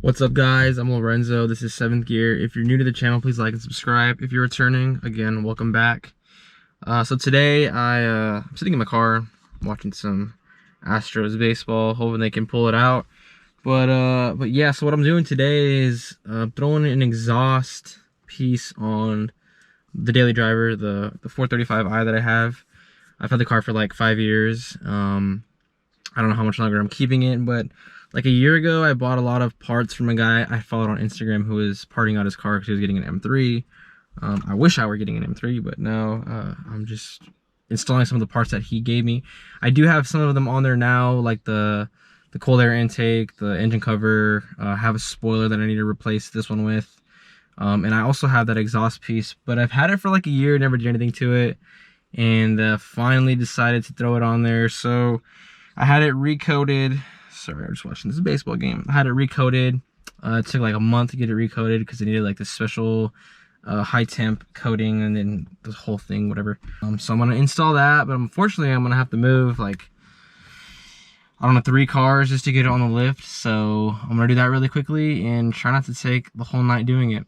What's up, guys? I'm Lorenzo. This is 7th Gear. If you're new to the channel, please like and subscribe. If you're returning, again, welcome back. So today I'm sitting in my car watching some Astros baseball, hoping they can pull it out. But yeah, so what I'm doing today is throwing an exhaust piece on the daily driver, the 435i that I have. I've had the car for like 5 years. I don't know how much longer I'm keeping it, but like a year ago, I bought a lot of parts from a guy I followed on Instagram who was parting out his car because he was getting an M3. I wish I were getting an M3, but now I'm just installing some of the parts that he gave me. I do have some of them on there now, like the cold air intake, the engine cover. I have a spoiler that I need to replace this one with. And I also have that exhaust piece, but I've had it for like a year, never did anything to it, and finally decided to throw it on there. So I had it recoated. Sorry, I'm just watching this baseball game. I had it recoated. It took like a month to get it recoated because it needed like this special high temp coating and then the whole thing, whatever. So I'm gonna install that, but unfortunately I'm gonna have to move like, I don't know, 3 cars just to get it on the lift. So I'm gonna do that really quickly and try not to take the whole night doing it.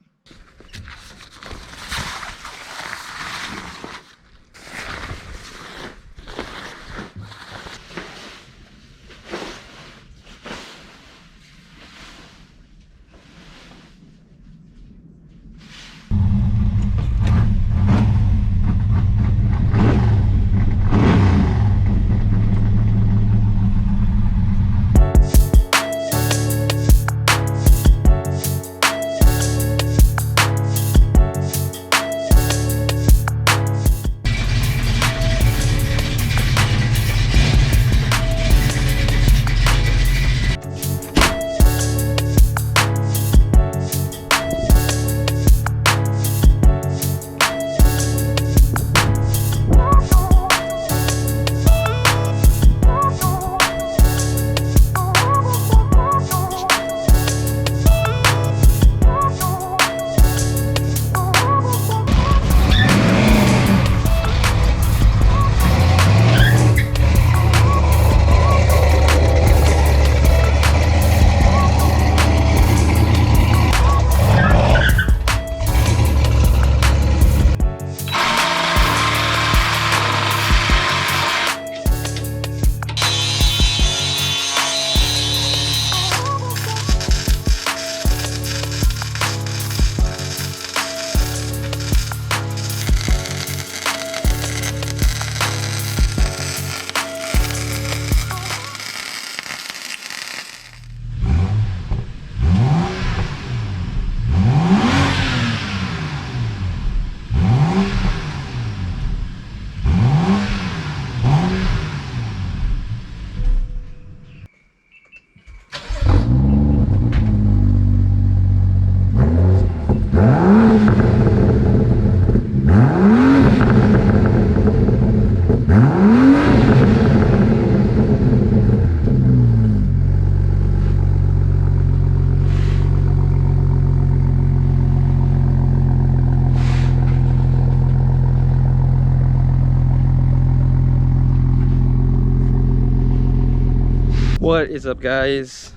What is up, guys?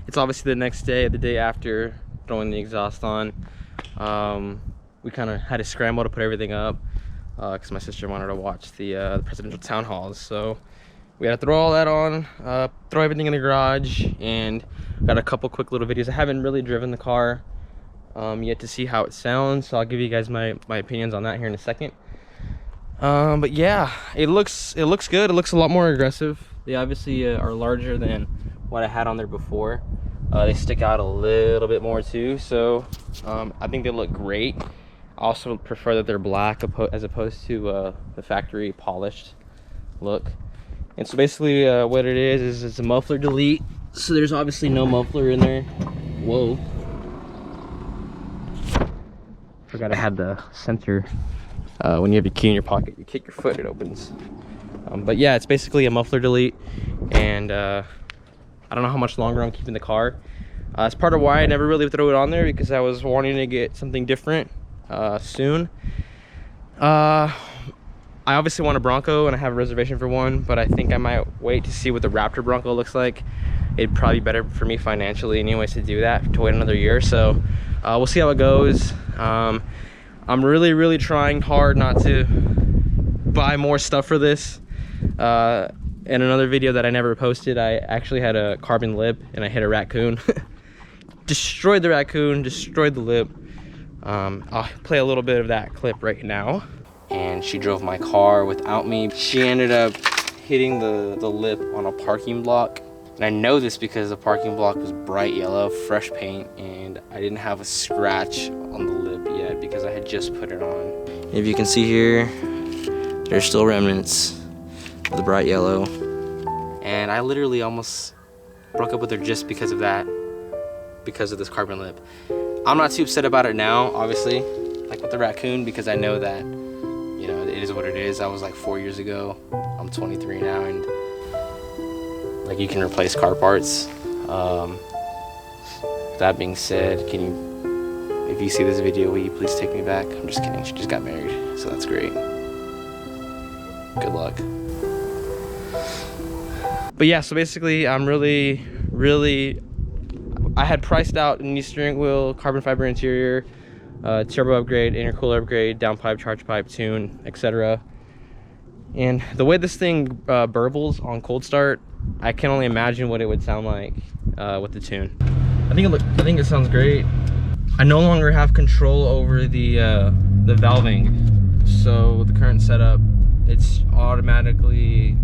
It's obviously the next day, the day after throwing the exhaust on. We kind of had to scramble to put everything up because my sister wanted to watch the presidential town halls. So we had to throw all that on, throw everything in the garage, and got a couple quick little videos. I haven't really driven the car yet to see how it sounds, so I'll give you guys my opinions on that here in a second. But yeah, it looks good. It looks a lot more aggressive. They obviously are larger than what I had on there before. They stick out a little bit more too, so I think they look great. I also prefer that they're black as opposed to the factory polished look. And so basically what it is it's a muffler delete. So there's obviously no muffler in there. Whoa. Forgot I had the sensor. When you have your key in your pocket, you kick your foot, it opens. But yeah, it's basically a muffler delete, and I don't know how much longer I'm keeping the car. It's part of why I never really threw it on there, because I was wanting to get something different soon. I I obviously want a Bronco and I have a reservation for one, but I think I might wait to see what the Raptor Bronco looks like. It'd probably be better for me financially anyways to do that, to wait another year. So we'll see how it goes. I'm really trying hard not to buy more stuff for this. In another video that I never posted, I actually had a carbon lip and I hit a raccoon. Destroyed the raccoon, destroyed the lip. I'll play a little bit of that clip right now. And she drove my car without me. She ended up hitting the lip on a parking block. And I know this because the parking block was bright yellow, fresh paint, and I didn't have a scratch on the lip yet because I had just put it on. If you can see here, there's still remnants of the bright yellow. And I literally almost broke up with her just because of that, because of this carbon lip. I'm not too upset about it now, obviously, like with the raccoon, because I know that, you know, it is what it is. That was like 4 years ago. I'm 23 now, and like, you can replace car parts. That being said, if you see this video, will you please take me back? I'm just kidding, she just got married, so that's great. Good luck. But yeah, so basically I'm really, I had priced out a new steering wheel, carbon fiber interior, turbo upgrade, intercooler upgrade, downpipe, charge pipe, tune, etc. And the way this thing burbles on cold start, I can only imagine what it would sound like with the tune. I think it sounds great. I no longer have control over the valving. So with the current setup, it's automatically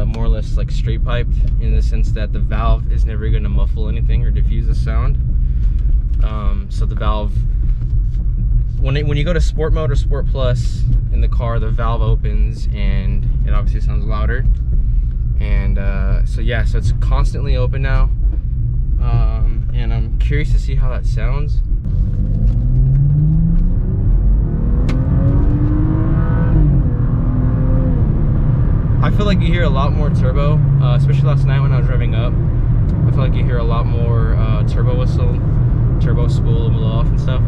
more or less like straight piped, in the sense that the valve is never going to muffle anything or diffuse the sound. So the valve, when you go to sport mode or sport plus in the car, the valve opens and it obviously sounds louder. And so yeah, so it's constantly open now, and I'm curious to see how that sounds. I feel like you hear a lot more turbo, especially last night when I was driving up. I feel like you hear a lot more turbo whistle, turbo spool and blow off and stuff.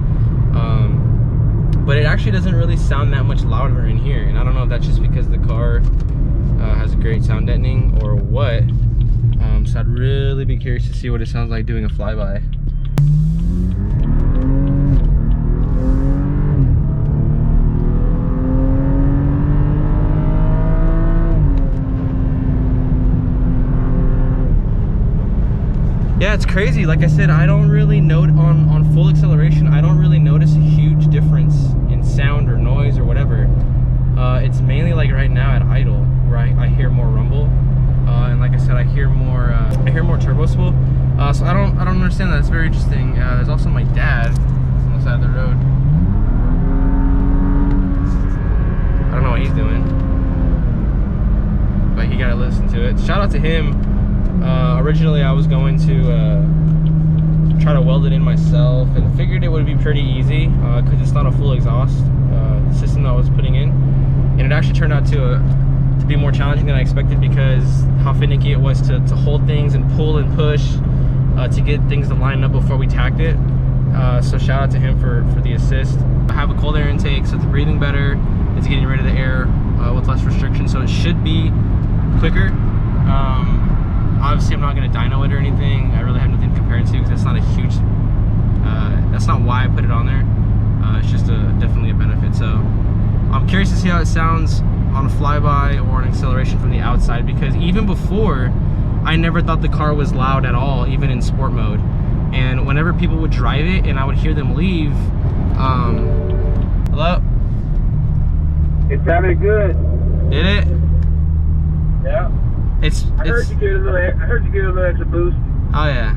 But it actually doesn't really sound that much louder in here, and I don't know if that's just because the car has a great sound deadening or what. So I'd really be curious to see what it sounds like doing a flyby. Yeah, it's crazy. Like I said, I don't really note on full acceleration, I don't really notice a huge difference in sound or noise or whatever. It's mainly like right now at idle where I hear more rumble, and like I said, I hear more turbo spool. So I don't understand that. It's very interesting. There's also my dad on the side of the road. I don't know what he's doing, but you gotta listen to it. Shout out to him. Originally I was going to try to weld it in myself, and figured it would be pretty easy because it's not a full exhaust system that I was putting in, and it actually turned out to be more challenging than I expected because how finicky it was to hold things and pull and push to get things to line up before we tacked it. So shout out to him for the assist. I have a cold air intake, so it's breathing better, it's getting rid of the air with less restriction, so it should be quicker. Obviously I'm not going to dyno it or anything. I really have nothing to compare it to because that's not a huge, that's not why I put it on there. It's just definitely a benefit. So I'm curious to see how it sounds on a flyby or an acceleration from the outside, because even before, I never thought the car was loud at all, even in sport mode. And whenever people would drive it and I would hear them leave, hello? It sounded good. Did it? Yeah. I heard you get a little extra boost. Oh yeah.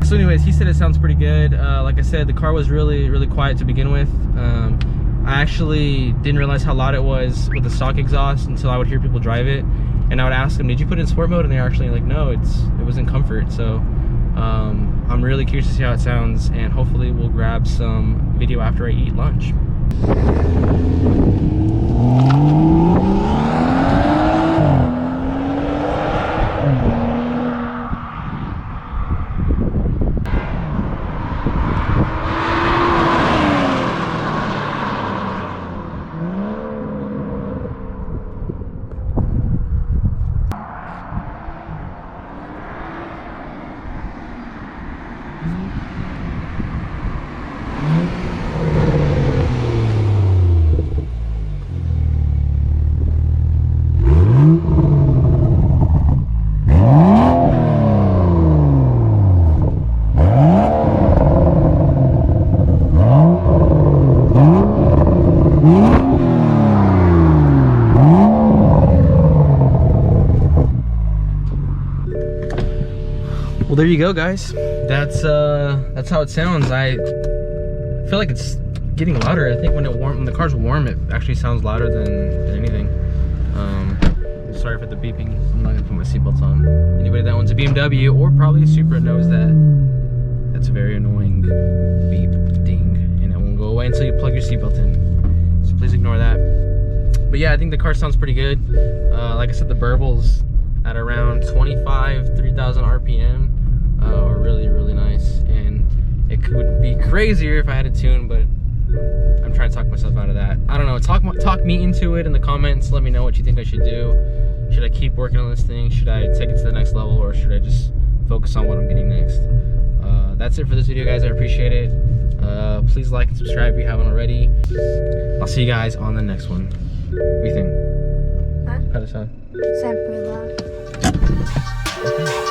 So anyways, he said it sounds pretty good. Like I said, the car was really quiet to begin with. I actually didn't realize how loud it was with the stock exhaust until I would hear people drive it, and I would ask them, did you put it in sport mode? And they're actually like, no, it was in comfort. So I'm really curious to see how it sounds, and hopefully we'll grab some video after I eat lunch. Well, there you go, guys. That's how it sounds. I feel like it's getting louder. I think when the car's warm, it actually sounds louder than anything. Sorry for the beeping. I'm not gonna put my seatbelts on. Anybody that owns a BMW or probably a Supra knows that that's a very annoying beep ding, and it won't go away until you plug your seatbelt in. So please ignore that. But yeah, I think the car sounds pretty good. Like I said, the burbles at around 3,000 RPM are really, really nice. And it could be crazier if I had a tune, but I'm trying to talk myself out of that. I don't know, talk me into it in the comments. Let me know what you think I should do. Should I keep working on this thing? Should I take it to the next level, or should I just focus on what I'm getting next? That's it for this video, guys. I appreciate it. Please like and subscribe if you haven't already. I'll see you guys on the next one. What do you think? Huh? How does it sound? Sound pretty loud. Okay.